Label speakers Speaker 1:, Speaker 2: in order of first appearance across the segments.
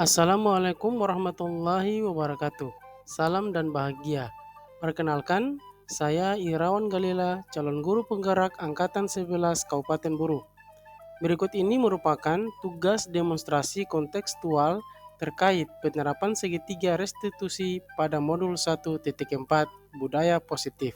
Speaker 1: Assalamualaikum warahmatullahi wabarakatuh. Salam dan bahagia. Perkenalkan, saya Irawan Galila, calon guru penggerak Angkatan 11 Kabupaten Buru. Berikut ini merupakan tugas demonstrasi kontekstual terkait penerapan segitiga restitusi pada modul 1.4 Budaya Positif.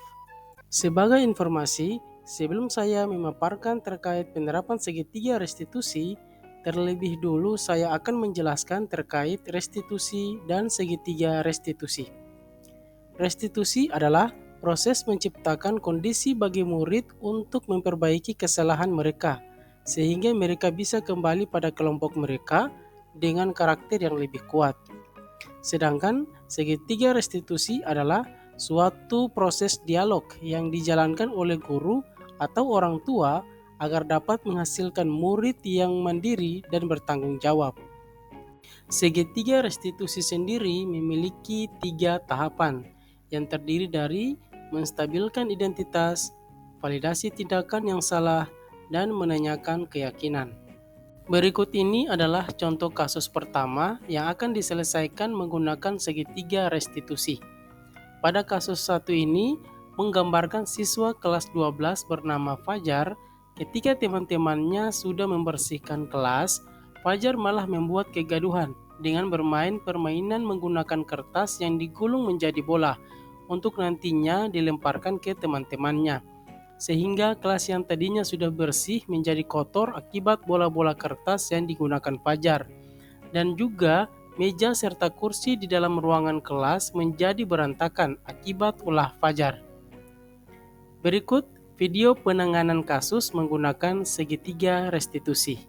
Speaker 1: Sebagai informasi, sebelum saya memaparkan terkait penerapan segitiga restitusi, terlebih dulu saya akan menjelaskan terkait restitusi dan segitiga restitusi. Restitusi adalah proses menciptakan kondisi bagi murid untuk memperbaiki kesalahan mereka, sehingga mereka bisa kembali pada kelompok mereka dengan karakter yang lebih kuat. Sedangkan segitiga restitusi adalah suatu proses dialog yang dijalankan oleh guru atau orang tua agar dapat menghasilkan murid yang mandiri dan bertanggung jawab. Segitiga restitusi sendiri memiliki 3 tahapan yang terdiri dari menstabilkan identitas, validasi tindakan yang salah, dan menanyakan keyakinan. Berikut ini adalah contoh kasus pertama yang akan diselesaikan menggunakan segitiga restitusi. Pada kasus satu ini, menggambarkan siswa kelas 12 bernama Fajar. Ketika teman-temannya sudah membersihkan kelas, Fajar malah membuat kegaduhan dengan bermain permainan menggunakan kertas yang digulung menjadi bola untuk nantinya dilemparkan ke teman-temannya. Sehingga kelas yang tadinya sudah bersih menjadi kotor akibat bola-bola kertas yang digunakan Fajar. Dan juga meja serta kursi di dalam ruangan kelas menjadi berantakan akibat ulah Fajar. Berikut video penanganan kasus menggunakan segitiga restitusi.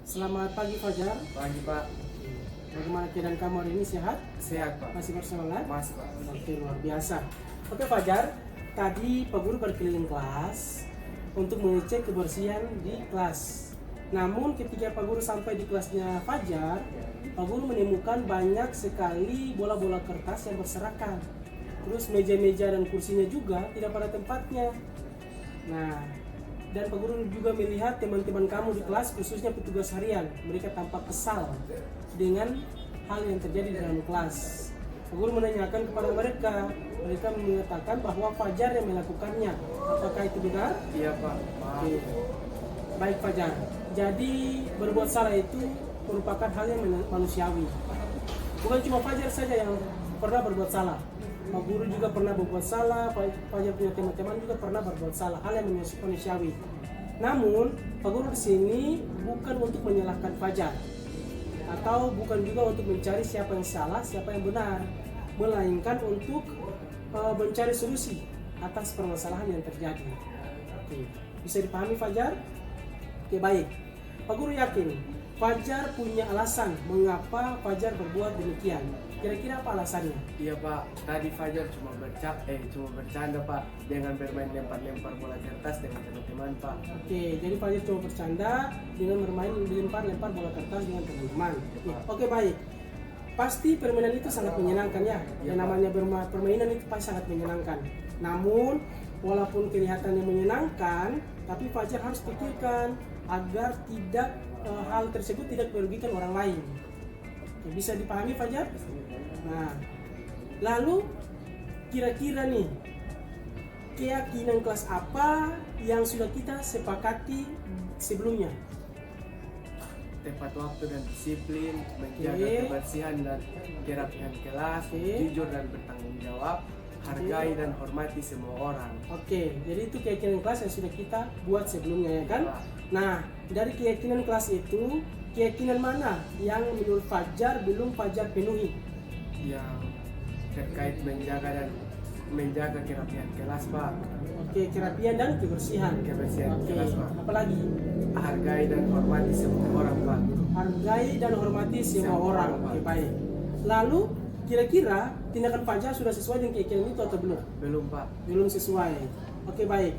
Speaker 1: Selamat pagi Fajar.
Speaker 2: Pagi Pak.
Speaker 1: Bagaimana keadaan kamu hari ini, sehat?
Speaker 2: Sehat Pak.
Speaker 1: Masih bersemangat?
Speaker 2: Masih Pak.
Speaker 1: Oke, luar biasa. Oke Fajar, tadi Pak Guru berkeliling kelas untuk mengecek kebersihan di kelas. Namun ketika Pak Guru sampai di kelasnya Fajar, Pak Guru menemukan banyak sekali bola-bola kertas yang berserakan. Terus meja-meja dan kursinya juga tidak pada tempatnya. Nah, dan Pak Guru juga melihat teman-teman kamu di kelas, khususnya petugas harian, mereka tampak kesal dengan hal yang terjadi di dalam kelas. Pak Guru menanyakan kepada mereka, mereka mengatakan bahwa Fajar yang melakukannya. Apakah itu benar?
Speaker 2: Iya Pak.
Speaker 1: Oke. Baik Fajar. Jadi berbuat salah itu merupakan hal yang manusiawi. Bukan cuma Fajar saja yang pernah berbuat salah. Pak Guru juga pernah berbuat salah, Fajar punya teman-teman juga pernah berbuat salah, hal yang manusiawi. Namun, Pak Guru di sini bukan untuk menyalahkan Fajar, atau bukan juga untuk mencari siapa yang salah, siapa yang benar, melainkan untuk mencari solusi atas permasalahan yang terjadi. Oke. Bisa dipahami Fajar? Oke, baik. Pak Guru yakin Fajar punya alasan mengapa Fajar berbuat demikian. Kira-kira apa alasannya?
Speaker 2: Iya Pak. Tadi Fajar cuma bercanda Pak dengan bermain lempar-lempar bola kertas dengan teman-teman Pak.
Speaker 1: Oke, jadi Fajar cuma bercanda dengan bermain lempar-lempar bola kertas dengan teman-teman. Oke, baik. Pasti permainan itu sangat menyenangkan ya. Yang namanya permainan itu pasti sangat menyenangkan. Namun, walaupun kelihatannya menyenangkan, tapi Fajar harus pikirkan agar tidak hal tersebut tidak merugikan orang lain. Oke, bisa dipahami Fajar? Nah, lalu kira-kira nih, keyakinan kelas apa yang sudah kita sepakati sebelumnya?
Speaker 2: Tepat waktu dan disiplin, menjaga kebersihan dan kerapihan kelas, jujur dan bertanggung jawab, hargai dan hormati semua orang.
Speaker 1: Oke, jadi itu keyakinan kelas yang sudah kita buat sebelumnya ya kan? Nah, dari keyakinan kelas itu, keyakinan mana yang menurut Fajar belum Fajar penuhi?
Speaker 2: Yang terkait menjaga kerapihan kelas Pak.
Speaker 1: Oke, kerapihan dan kebersihan.
Speaker 2: Kebersihan kelas Pak.
Speaker 1: Apalagi?
Speaker 2: Hargai dan hormati semua orang Pak.
Speaker 1: Hargai dan hormati semua orang. Oke, baik. Lalu kira-kira tindakan Fajar sudah sesuai dengan keyakinan itu atau belum?
Speaker 2: Belum Pak.
Speaker 1: Belum sesuai. Oke, baik.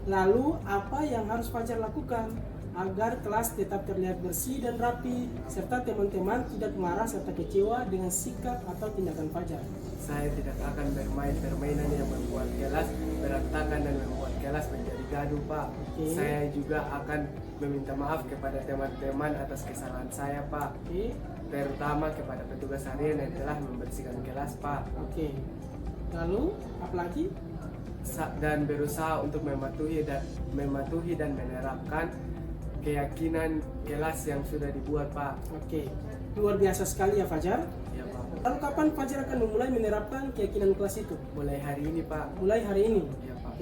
Speaker 1: Lalu apa yang harus Fajar lakukan agar kelas tetap terlihat bersih dan rapi, serta teman-teman tidak marah serta kecewa dengan sikap atau tindakan Fajar.
Speaker 2: Saya tidak akan bermain permainan yang membuat kelas berantakan dan membuat kelas menjadi gaduh, Pak.
Speaker 1: Oke.
Speaker 2: Saya juga akan meminta maaf kepada teman-teman atas kesalahan saya, Pak.
Speaker 1: Oke,
Speaker 2: Terutama kepada petugas harian yang telah membersihkan kelas, Pak.
Speaker 1: oke. Lalu, apalagi?
Speaker 2: Dan berusaha untuk mematuhi dan menerapkan keyakinan kelas yang sudah dibuat, Pak.
Speaker 1: Oke, luar biasa sekali ya Fajar.
Speaker 2: Ya, Pak.
Speaker 1: Lalu kapan Fajar akan memulai menerapkan keyakinan kelas itu?
Speaker 2: Mulai hari ini, Pak.
Speaker 1: Mulai hari ini.
Speaker 2: Ya, Pak.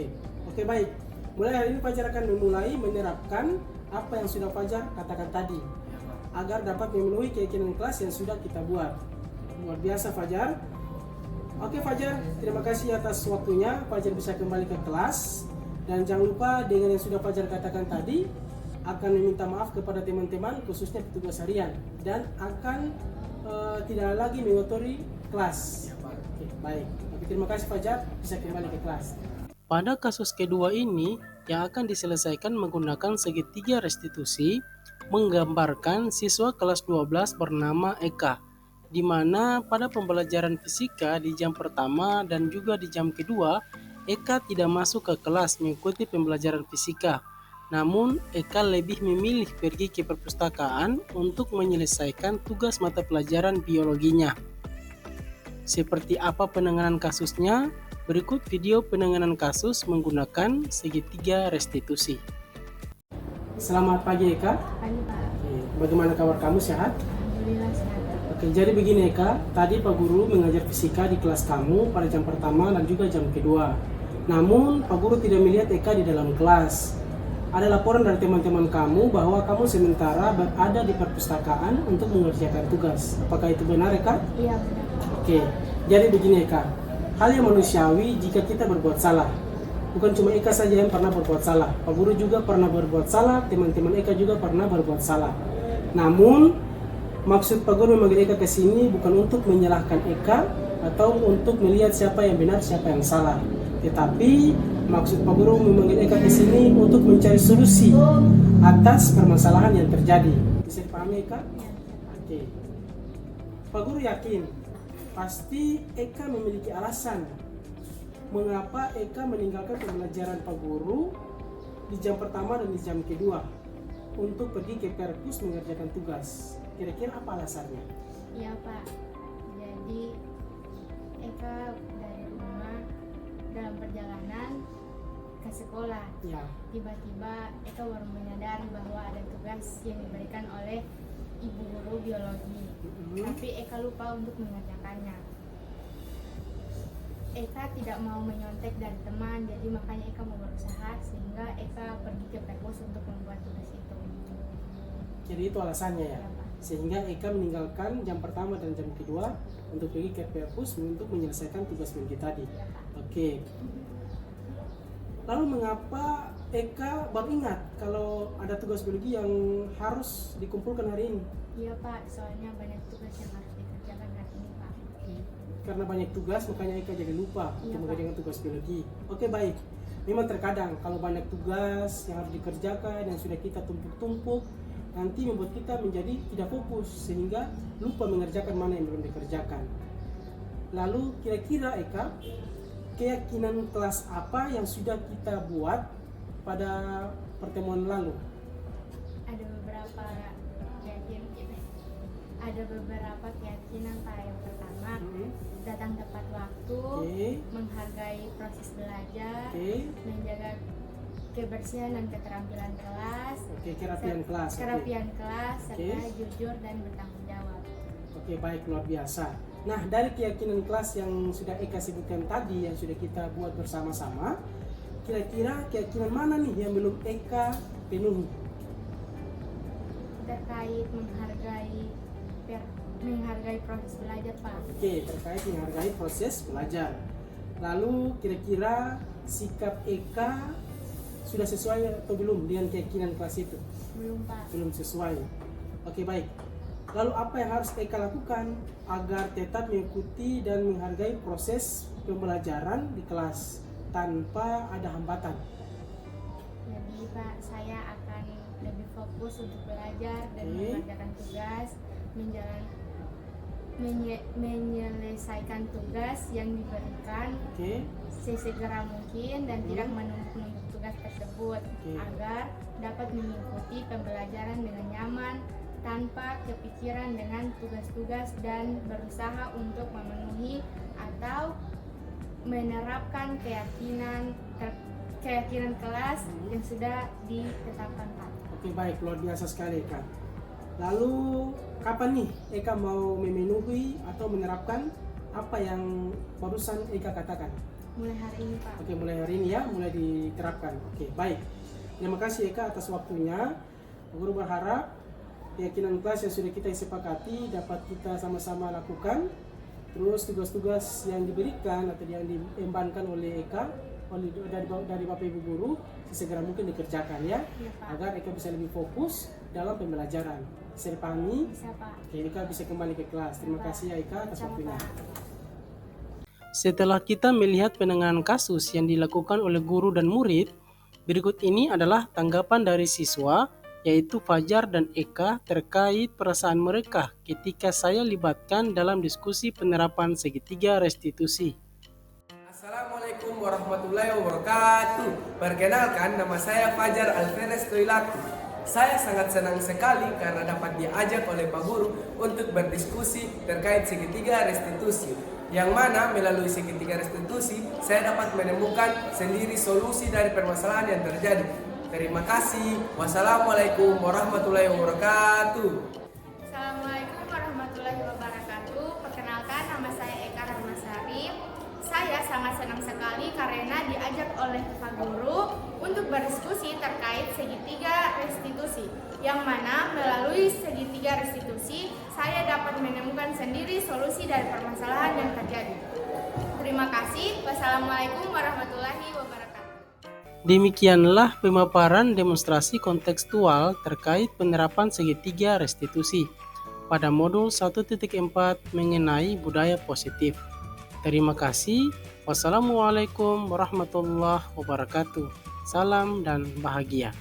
Speaker 1: Oke, baik. Mulai hari ini Fajar akan memulai menerapkan apa yang sudah Fajar katakan tadi,
Speaker 2: Ya, Pak.
Speaker 1: agar dapat memenuhi keyakinan kelas yang sudah kita buat. Luar biasa Fajar. Oke Fajar, terima kasih atas waktunya. Fajar bisa kembali ke kelas. Dan jangan lupa dengan yang sudah Fajar katakan tadi, akan meminta maaf kepada teman-teman khususnya petugas harian, dan akan tidak lagi mengotori kelas.
Speaker 2: Ya, Pak.
Speaker 1: Oke, baik. Oke, terima kasih Fajar, bisa kembali ke kelas.
Speaker 3: Pada kasus kedua ini, yang akan diselesaikan menggunakan segitiga restitusi, menggambarkan siswa kelas 12 bernama Eka, di mana pada pembelajaran fisika di jam pertama dan juga di jam kedua, Eka tidak masuk ke kelas mengikuti pembelajaran fisika. Namun, Eka lebih memilih pergi ke perpustakaan untuk menyelesaikan tugas mata pelajaran biologinya. Seperti apa penanganan kasusnya? Berikut video penanganan kasus menggunakan segitiga restitusi.
Speaker 1: Selamat pagi Eka.
Speaker 4: Pagi Pak,
Speaker 1: Oke, bagaimana kabar kamu, sehat?
Speaker 4: Alhamdulillah sehat.
Speaker 1: Oke, jadi begini Eka, tadi Pak Guru mengajar fisika di kelas kamu pada jam pertama dan juga jam kedua. Namun Pak Guru tidak melihat Eka di dalam kelas. Ada laporan dari teman-teman kamu bahwa kamu sementara berada di perpustakaan untuk mengerjakan tugas. Apakah itu benar Eka?
Speaker 4: Iya benar Pak.
Speaker 1: Oke, jadi begini Eka, hal yang manusiawi jika kita berbuat salah. Bukan cuma Eka saja yang pernah berbuat salah, Pak Guru juga pernah berbuat salah, teman-teman Eka juga pernah berbuat salah. Namun, maksud Pak Guru memanggil Eka ke sini bukan untuk menyalahkan Eka atau untuk melihat siapa yang benar, siapa yang salah. Tetapi, maksud Pak Guru memanggil Eka ke sini untuk mencari solusi atas permasalahan yang terjadi. Bisa dipahami Eka?
Speaker 4: Iya Pak.
Speaker 1: Oke. Pak Guru yakin pasti Eka memiliki alasan mengapa Eka meninggalkan pembelajaran Pak Guru di jam pertama dan di jam kedua untuk pergi ke perpus mengerjakan tugas. Kira-kira apa alasannya?
Speaker 4: Iya Pak. Jadi Eka dari rumah dalam perjalanan ke sekolah.
Speaker 1: Ya,
Speaker 4: Tiba-tiba Eka baru menyadari bahwa ada tugas yang diberikan oleh ibu guru biologi. Tapi Eka lupa untuk mengerjakannya. Eka tidak mau menyontek dari teman, jadi makanya Eka mau berusaha sehingga Eka pergi ke perpus untuk membuat tugas itu.
Speaker 1: jadi itu alasannya ya.
Speaker 4: Ya, Pak.
Speaker 1: Sehingga Eka meninggalkan jam pertama dan jam kedua untuk pergi ke perpus untuk menyelesaikan tugas minggu tadi.
Speaker 4: Ya, Pak.
Speaker 1: Oke. Lalu mengapa Eka baru ingat kalau ada tugas biologi yang harus dikumpulkan hari ini?
Speaker 4: Iya Pak, soalnya banyak tugas yang harus dikerjakan hari ini Pak.
Speaker 1: Karena banyak tugas makanya Eka jadi lupa
Speaker 4: Iya,
Speaker 1: untuk
Speaker 4: Pak.
Speaker 1: mengerjakan tugas biologi. Oke, baik. Memang terkadang kalau banyak tugas yang harus dikerjakan yang sudah kita tumpuk-tumpuk, nanti membuat kita menjadi tidak fokus sehingga lupa mengerjakan mana yang belum dikerjakan. Lalu kira-kira Eka, keyakinan kelas apa yang sudah kita buat pada pertemuan lalu?
Speaker 4: Ada beberapa keyakinan Pak. Yang pertama, datang tepat waktu,
Speaker 1: Oke.
Speaker 4: menghargai proses belajar,
Speaker 1: Oke.
Speaker 4: menjaga kebersihan dan keterampilan kelas,
Speaker 1: Oke, kerapian kelas. Oke.
Speaker 4: kerapian kelas, serta
Speaker 1: Oke.
Speaker 4: jujur dan bertanggung jawab.
Speaker 1: Oke, baik, luar biasa. Nah, dari keyakinan kelas yang sudah Eka sebutkan tadi, yang sudah kita buat bersama-sama, kira-kira keyakinan mana nih yang belum Eka penuhi?
Speaker 4: Terkait menghargai proses belajar Pak.
Speaker 1: Oke, terkait menghargai proses belajar. Lalu, kira-kira sikap Eka sudah sesuai atau belum dengan keyakinan kelas itu?
Speaker 4: Belum Pak.
Speaker 1: Belum sesuai. Oke, baik. Lalu apa yang harus Eka lakukan agar tetap mengikuti dan menghargai proses pembelajaran di kelas tanpa ada hambatan?
Speaker 4: Jadi Pak, saya akan lebih fokus untuk belajar dan mengerjakan tugas, menyelesaikan tugas yang diberikan sesegera mungkin dan tidak menumpuk-numpuk tugas tersebut agar dapat mengikuti pembelajaran dengan nyaman tanpa kepikiran dengan tugas-tugas dan berusaha untuk memenuhi atau menerapkan keyakinan kelas yang sudah ditetapkan, Pak.
Speaker 3: Oke, baik, luar biasa sekali, Kak. Lalu kapan nih Eka mau memenuhi atau menerapkan apa yang barusan Eka katakan?
Speaker 4: Mulai hari ini, Pak.
Speaker 3: Oke, mulai hari ini ya, mulai diterapkan. Oke, baik. Terima kasih Eka atas waktunya. Guru berharap keyakinan kelas yang sudah kita sepakati dapat kita sama-sama lakukan. Terus tugas-tugas yang diberikan atau yang diembankan oleh Eka dari Bapak Ibu guru sesegera mungkin dikerjakan ya, agar Eka bisa lebih fokus dalam pembelajaran. Bisa dipahami?
Speaker 4: Bisa, Pak.
Speaker 3: Oke, Eka bisa kembali ke kelas. Terima kasih ya Eka atas waktunya.
Speaker 1: Setelah kita melihat penanganan kasus yang dilakukan oleh guru dan murid, berikut ini adalah tanggapan dari siswa, yaitu Fajar dan Eka terkait perasaan mereka ketika saya libatkan dalam diskusi penerapan segitiga restitusi.
Speaker 2: Assalamualaikum warahmatullahi wabarakatuh. Perkenalkan, nama saya Fajar Alferes Toilaku. Saya sangat senang sekali karena dapat diajak oleh Pak Guru untuk berdiskusi terkait segitiga restitusi, yang mana melalui segitiga restitusi saya dapat menemukan sendiri solusi dari permasalahan yang terjadi. Terima kasih. Wassalamualaikum warahmatullahi wabarakatuh.
Speaker 4: Assalamualaikum warahmatullahi wabarakatuh. Perkenalkan, nama saya Eka Rahmasari. Saya sangat senang sekali karena diajak oleh Pak Guru untuk berdiskusi terkait segitiga restitusi, yang mana melalui segitiga restitusi saya dapat menemukan sendiri solusi dari permasalahan yang terjadi. Terima kasih. Wassalamualaikum warahmatullahi wabarakatuh.
Speaker 1: Demikianlah pemaparan demonstrasi kontekstual terkait penerapan segitiga restitusi pada modul 1.4 mengenai budaya positif. Terima kasih. Wassalamualaikum warahmatullahi wabarakatuh. Salam dan bahagia.